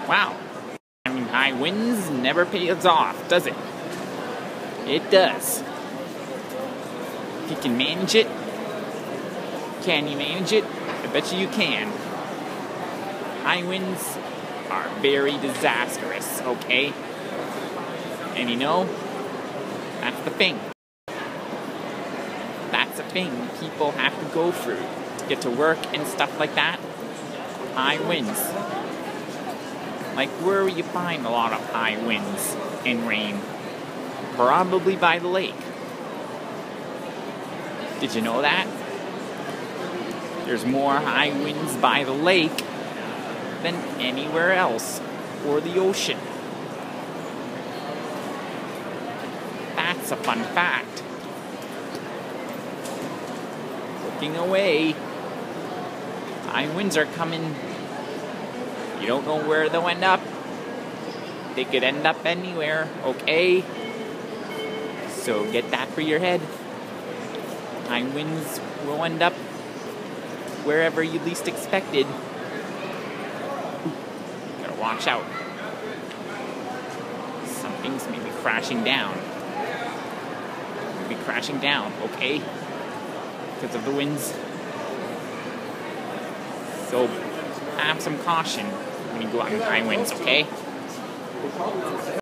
Wow. I mean, high winds never pays off, does it? It does. If you can manage it, can you manage it? I bet you can. High winds are very disastrous, okay? And you know, that's the thing. That's the thing people have to go through to get to work and stuff like that. High winds. Like, where will you find a lot of high winds and rain? Probably by the lake. Did you know that? There's more high winds by the lake than anywhere else, or the ocean. That's a fun fact. Looking away, high winds are coming. You don't know where they'll end up. They could end up anywhere, okay? So get that for your head. High winds will end up wherever you least expected. Gotta watch out. Some things may be crashing down. Maybe crashing down, okay? Because of the winds. So have some caution when you go out in high winds, okay?